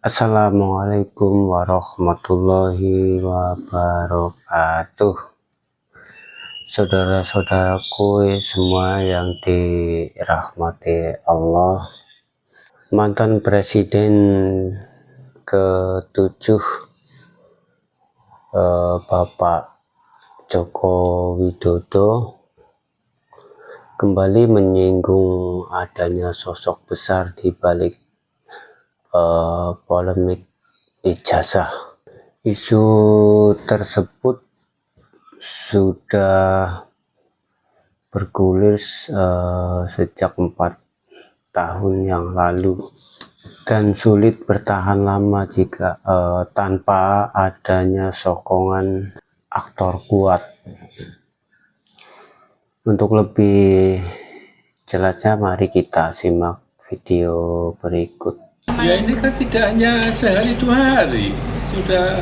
Assalamualaikum warahmatullahi wabarakatuh. Saudara-saudaraku semua yang dirahmati Allah, mantan presiden ke-7 Bapak Joko Widodo kembali menyinggung adanya sosok besar di balik polemik ijazah. Isu tersebut sudah bergulir sejak 4 tahun yang lalu dan sulit bertahan lama jika tanpa adanya sokongan aktor kuat. Untuk lebih jelasnya mari kita simak video berikut. Ya ini kan tidak hanya sehari 2 hari, sudah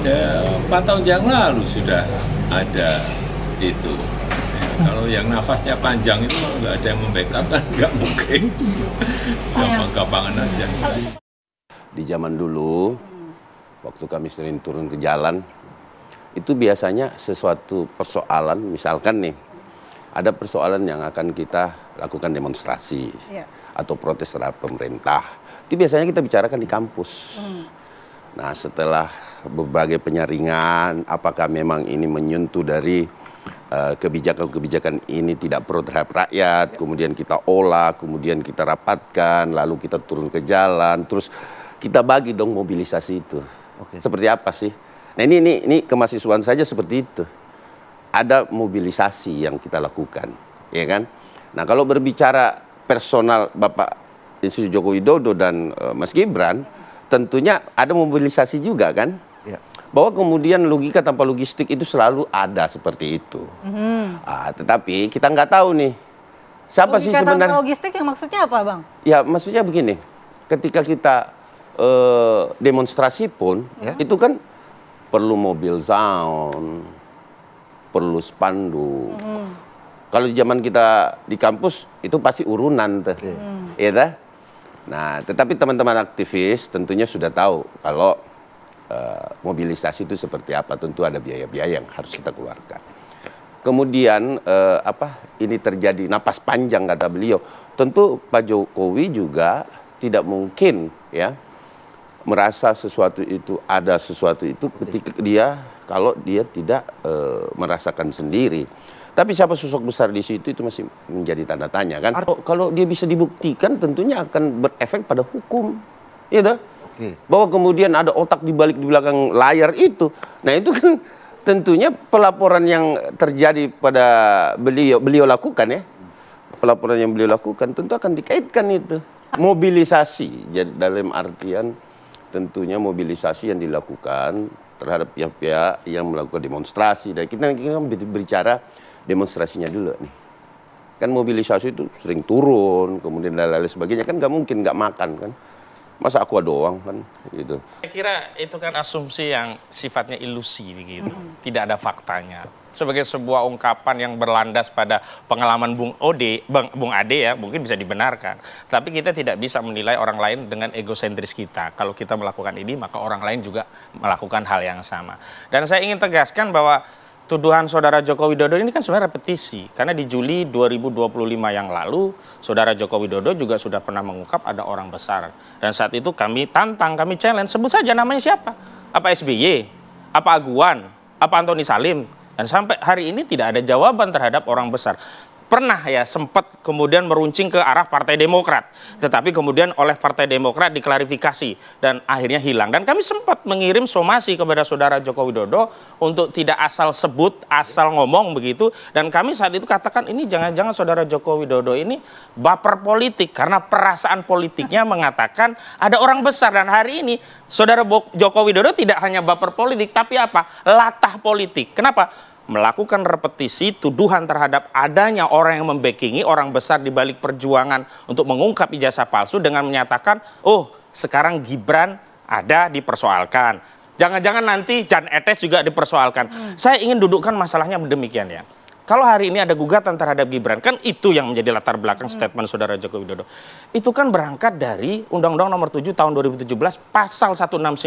4 tahun yang lalu sudah ada itu. Kalau yang nafasnya panjang itu nggak ada yang membackup kan nggak mungkin. Gampang-gampangan aja. Di zaman dulu, waktu kami sering turun ke jalan, itu biasanya sesuatu persoalan, misalkan nih, ada persoalan yang akan kita lakukan demonstrasi atau protes terhadap pemerintah. Itu biasanya kita bicarakan di kampus. Nah, setelah berbagai penyaringan, apakah memang ini menyentuh dari kebijakan-kebijakan ini tidak pro terhadap rakyat, kemudian kita olah, kemudian kita rapatkan, lalu kita turun ke jalan, terus kita bagi dong mobilisasi itu. Seperti apa sih? Nah ini kemahasiswaan saja seperti itu. Ada mobilisasi yang kita lakukan, ya kan? Nah kalau berbicara personal Bapak Insinyur Joko Widodo dan Mas Gibran, tentunya ada mobilisasi juga kan? Ya. Bahwa kemudian logika tanpa logistik itu selalu ada seperti itu. Tetapi kita nggak tahu nih siapa logika sih sebenarnya. Tanpa logistik yang maksudnya apa, Bang? Ya maksudnya begini, ketika kita demonstrasi pun itu kan perlu mobil sound, perlu spanduk. Kalau di zaman kita di kampus itu pasti urunan tuh, ya dah. Nah, tetapi teman-teman aktivis tentunya sudah tahu kalau mobilisasi itu seperti apa. Tentu ada biaya-biaya yang harus kita keluarkan. Kemudian ini terjadi napas panjang kata beliau. Tentu Pak Jokowi juga tidak mungkin ya merasa sesuatu itu ada sesuatu itu ketika kalau dia tidak merasakan sendiri. Tapi siapa sosok besar di situ itu masih menjadi tanda tanya kan. Kalau dia bisa dibuktikan tentunya akan berefek pada hukum, ya dah. Bahwa kemudian ada otak di belakang layar itu. Nah itu kan tentunya pelaporan yang terjadi pada beliau lakukan ya. Pelaporan yang beliau lakukan tentu akan dikaitkan itu. Mobilisasi jadi dalam artian tentunya mobilisasi yang dilakukan terhadap pihak-pihak yang melakukan demonstrasi. Dan kita berbicara demonstrasinya dulu nih. Kan mobilisasi itu sering turun, kemudian lain-lain sebagainya. Kan nggak mungkin nggak makan kan. Masa aqua doang kan gitu. Saya kira itu kan asumsi yang sifatnya ilusi begitu. Tidak ada faktanya. Sebagai sebuah ungkapan yang berlandas pada pengalaman Bung Ade ya, mungkin bisa dibenarkan. Tapi kita tidak bisa menilai orang lain dengan egosentris kita. Kalau kita melakukan ini, maka orang lain juga melakukan hal yang sama. Dan saya ingin tegaskan bahwa tuduhan saudara Joko Widodo ini kan sebenarnya repetisi. Karena di Juli 2025 yang lalu, saudara Joko Widodo juga sudah pernah mengungkap ada orang besar. Dan saat itu kami tantang, kami challenge, sebut saja namanya siapa. Apa SBY, apa Aguan, apa Antoni Salim. Dan sampai hari ini tidak ada jawaban terhadap orang besar. Pernah ya sempat kemudian meruncing ke arah Partai Demokrat. Tetapi kemudian oleh Partai Demokrat diklarifikasi dan akhirnya hilang. Dan kami sempat mengirim somasi kepada saudara Joko Widodo untuk tidak asal sebut, asal ngomong begitu. Dan kami saat itu katakan ini jangan-jangan saudara Joko Widodo ini baper politik. Karena perasaan politiknya mengatakan ada orang besar. Dan hari ini saudara Joko Widodo tidak hanya baper politik tapi apa? Latah politik. Kenapa? Melakukan repetisi tuduhan terhadap adanya orang yang membackingi orang besar di balik perjuangan untuk mengungkap ijazah palsu dengan menyatakan, oh sekarang Gibran ada dipersoalkan. Jangan-jangan nanti Jan Etes juga dipersoalkan. Saya ingin dudukkan masalahnya demikian ya. kalau hari ini ada gugatan terhadap Gibran, kan itu yang menjadi latar belakang statement Saudara Joko Widodo. Itu kan berangkat dari Undang-Undang Nomor 7 Tahun 2017 Pasal 169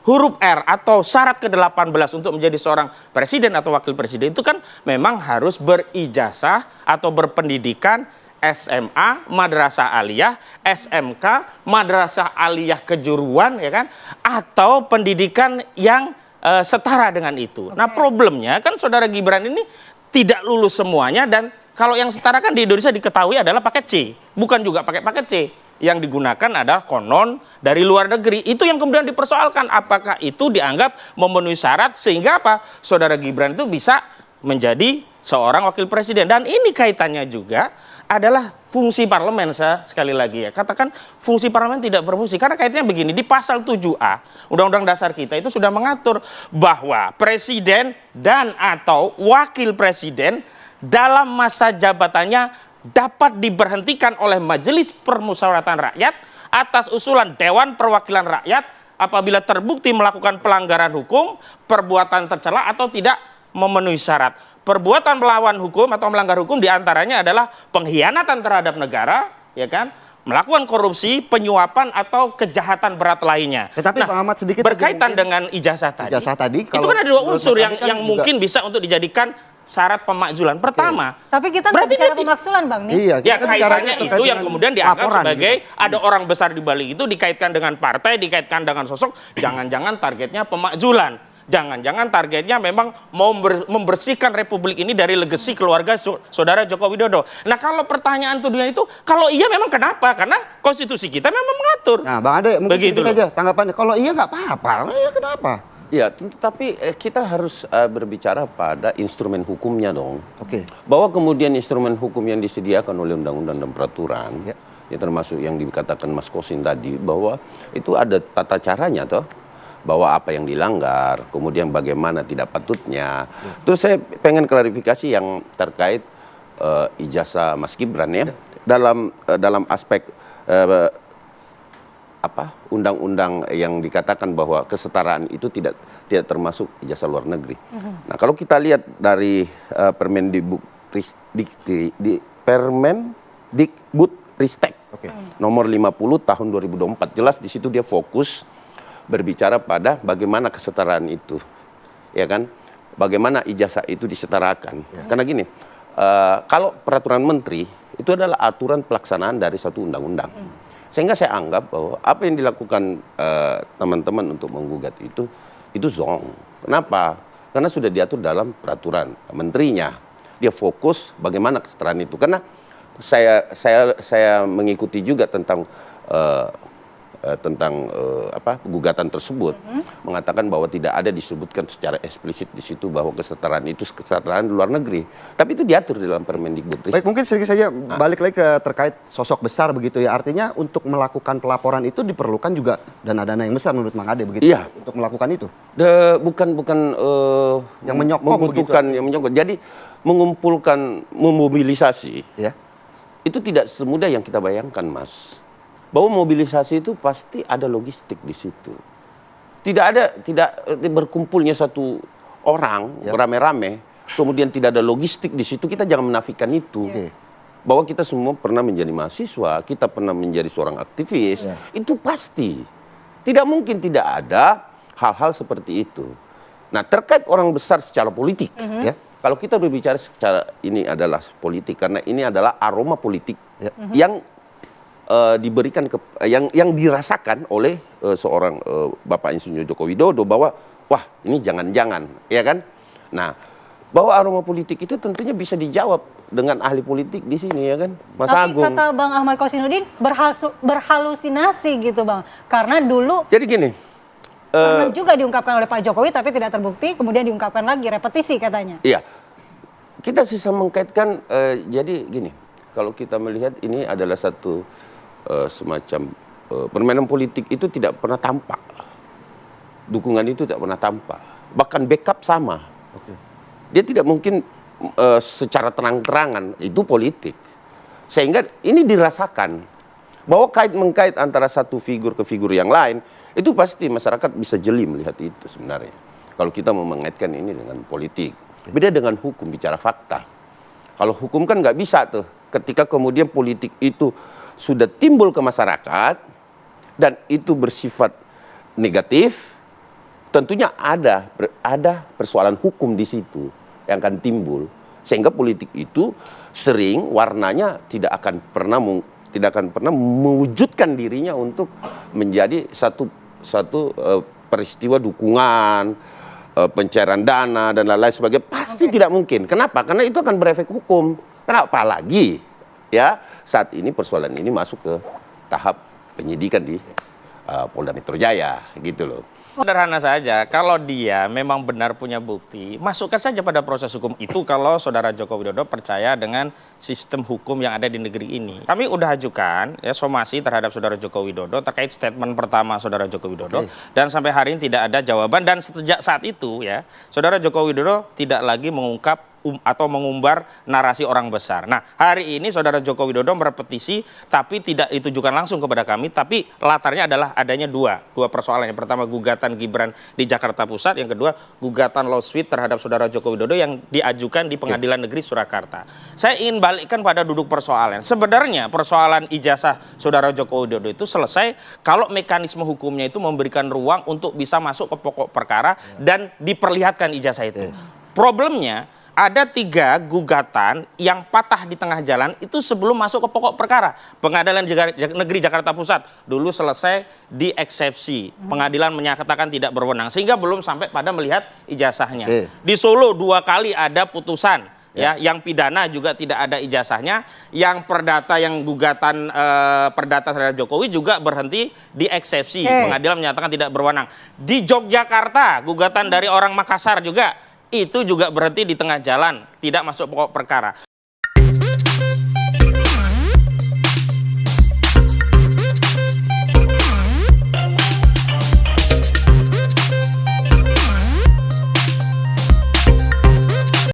huruf R atau syarat ke-18 untuk menjadi seorang presiden atau wakil presiden itu kan memang harus berijazah atau berpendidikan SMA, Madrasah Aliyah, SMK, Madrasah Aliyah Kejuruan, ya kan, atau pendidikan yang setara dengan itu. Nah, problemnya kan Saudara Gibran ini tidak lulus semuanya, dan kalau yang setara kan di Indonesia diketahui adalah paket C, bukan juga pakai paket C. Yang digunakan adalah konon dari luar negeri. Itu yang kemudian dipersoalkan, apakah itu dianggap memenuhi syarat sehingga apa? Saudara Gibran itu bisa menjadi seorang wakil presiden. Dan ini kaitannya juga adalah fungsi parlemen, saya sekali lagi ya. Katakan fungsi parlemen tidak berfungsi, karena kaitannya begini, di pasal 7A Undang-Undang Dasar kita itu sudah mengatur bahwa presiden dan atau wakil presiden dalam masa jabatannya dapat diberhentikan oleh Majelis Permusyawaratan Rakyat atas usulan Dewan Perwakilan Rakyat apabila terbukti melakukan pelanggaran hukum, perbuatan tercela atau tidak memenuhi syarat. Perbuatan melawan hukum atau melanggar hukum diantaranya adalah pengkhianatan terhadap negara, ya kan, melakukan korupsi, penyuapan atau kejahatan berat lainnya. Tetapi nah, Bang Ahmad sedikit berkaitan dengan ijazah tadi. Ijazah tadi itu kan ada dua unsur yang kan mungkin bisa untuk dijadikan syarat pemakzulan. Pertama, tapi kita berarti bicara pemakzulan, Bang, nih. Iya, ya kita kaitannya terkait itu yang dengan kemudian dianggap laporan, sebagai gitu. ada orang besar di balik itu, dikaitkan dengan partai, dikaitkan dengan sosok. Jangan-jangan targetnya pemakzulan. Jangan-jangan targetnya memang mau membersihkan Republik ini dari legasi keluarga Saudara Joko Widodo. Nah, kalau pertanyaan tuduhan itu, kalau iya memang kenapa? Karena konstitusi kita memang mengatur. Nah, Bang Ade, mungkin Begitu sedikit saja tanggapannya. Kalau iya nggak apa-apa, iya kenapa? Ya, tentu, tapi kita harus berbicara pada instrumen hukumnya dong. Oke. Bahwa kemudian instrumen hukum yang disediakan oleh undang-undang dan peraturan, Ya. ya termasuk yang dikatakan Mas Kosin tadi, bahwa itu ada tata caranya toh. Bahwa apa yang dilanggar, kemudian bagaimana tidak patutnya. Terus saya pengen klarifikasi yang terkait ijazah Mas Gibran ya. Dalam aspek undang-undang yang dikatakan bahwa kesetaraan itu tidak termasuk ijazah luar negeri. Nah, kalau kita lihat dari Permendikbudristek nomor 50 tahun 2024, jelas di situ dia fokus berbicara pada bagaimana kesetaraan itu, ya kan? Bagaimana ijazah itu disetarakan. Karena gini, kalau peraturan menteri itu adalah aturan pelaksanaan dari satu undang-undang. Sehingga saya anggap bahwa apa yang dilakukan teman-teman untuk menggugat itu zong. Kenapa? Karena sudah diatur dalam peraturan menterinya. Dia fokus bagaimana kesetaraan itu. Karena saya mengikuti juga tentang gugatan tersebut, mengatakan bahwa tidak ada disebutkan secara eksplisit di situ bahwa kesetaraan itu kesetaraan di luar negeri, tapi itu diatur di dalam Permendikbudristek. Baik, mungkin sedikit saja balik lagi ke terkait sosok besar begitu ya. Artinya untuk melakukan pelaporan itu diperlukan juga dana-dana yang besar menurut Mang Ade begitu. Iya. Untuk melakukan itu. Bukan Yang menyokong membutuhkan begitu. yang menyokong. Jadi mengumpulkan, memobilisasi. Ya. Itu tidak semudah yang kita bayangkan, Mas. Bahwa mobilisasi itu pasti ada logistik di situ. Tidak berkumpulnya satu orang rame-rame, kemudian tidak ada logistik di situ. Kita jangan menafikan itu. Bahwa kita semua pernah menjadi mahasiswa, kita pernah menjadi seorang aktivis, itu pasti. Tidak mungkin tidak ada hal-hal seperti itu. Nah, terkait orang besar secara politik, ya. Kalau kita berbicara secara ini adalah politik, karena ini adalah aroma politik yang diberikan yang dirasakan oleh seorang Bapak Insinyur Joko Widodo bahwa wah ini jangan-jangan, ya kan? Nah, bahwa aroma politik itu tentunya bisa dijawab dengan ahli politik di sini, ya kan, Mas Tapi Agung. kata Bang Ahmad Kosinudin berhalusinasi gitu, Bang, karena dulu Jadi gini, pernah juga diungkapkan oleh Pak Jokowi tapi tidak terbukti, kemudian diungkapkan lagi, repetisi katanya. iya, kita bisa mengkaitkan. Jadi gini, kalau kita melihat ini adalah satu semacam permainan politik itu tidak pernah tampak. Dukungan itu tidak pernah tampak. Bahkan backup sama. Dia tidak mungkin secara terang-terangan, itu politik. Sehingga ini dirasakan bahwa kait-mengkait antara satu figur ke figur yang lain, itu pasti masyarakat bisa jeli melihat itu sebenarnya. Kalau kita mau mengaitkan ini dengan politik. Beda dengan hukum, bicara fakta. Kalau hukum kan nggak bisa tuh. Ketika kemudian politik itu sudah timbul ke masyarakat dan itu bersifat negatif, tentunya ada persoalan hukum di situ yang akan timbul. Sehingga politik itu sering warnanya tidak akan pernah mewujudkan dirinya untuk menjadi satu peristiwa dukungan, pencairan dana dan lain-lain sebagainya. Pasti tidak mungkin. Kenapa? Karena itu akan berefek hukum. Kenapa? Apalagi ya saat ini persoalan ini masuk ke tahap penyidikan di Polda Metro Jaya gitu loh. Sederhana saja, kalau dia memang benar punya bukti, masukkan saja pada proses hukum itu kalau Saudara Joko Widodo percaya dengan sistem hukum yang ada di negeri ini. Kami udah ajukan ya somasi terhadap Saudara Joko Widodo terkait statement pertama Saudara Joko Widodo dan sampai hari ini tidak ada jawaban dan sejak saat itu ya Saudara Joko Widodo tidak lagi mengungkap atau mengumbar narasi orang besar. Nah, hari ini Saudara Joko Widodo berpetisi tapi tidak ditujukan langsung kepada kami, tapi latarnya adalah adanya dua persoalan. Yang pertama gugatan Gibran di Jakarta Pusat, yang kedua gugatan lawsuit terhadap Saudara Joko Widodo yang diajukan di Pengadilan Negeri Surakarta. Saya ingin balikkan pada duduk persoalan. Sebenarnya persoalan ijazah Saudara Joko Widodo itu selesai kalau mekanisme hukumnya itu memberikan ruang untuk bisa masuk ke pokok perkara dan diperlihatkan ijazah itu. Problemnya ada 3 gugatan yang patah di tengah jalan itu sebelum masuk ke pokok perkara. Pengadilan Negeri Jakarta Pusat dulu selesai di eksepsi. Pengadilan menyatakan tidak berwenang sehingga belum sampai pada melihat ijazahnya. Di Solo 2 kali ada putusan ya, yang pidana juga tidak ada ijazahnya, yang perdata yang gugatan perdata terhadap Jokowi juga berhenti di eksepsi. Pengadilan menyatakan tidak berwenang. Di Yogyakarta gugatan dari orang Makassar juga itu juga berhenti di tengah jalan, tidak masuk pokok perkara.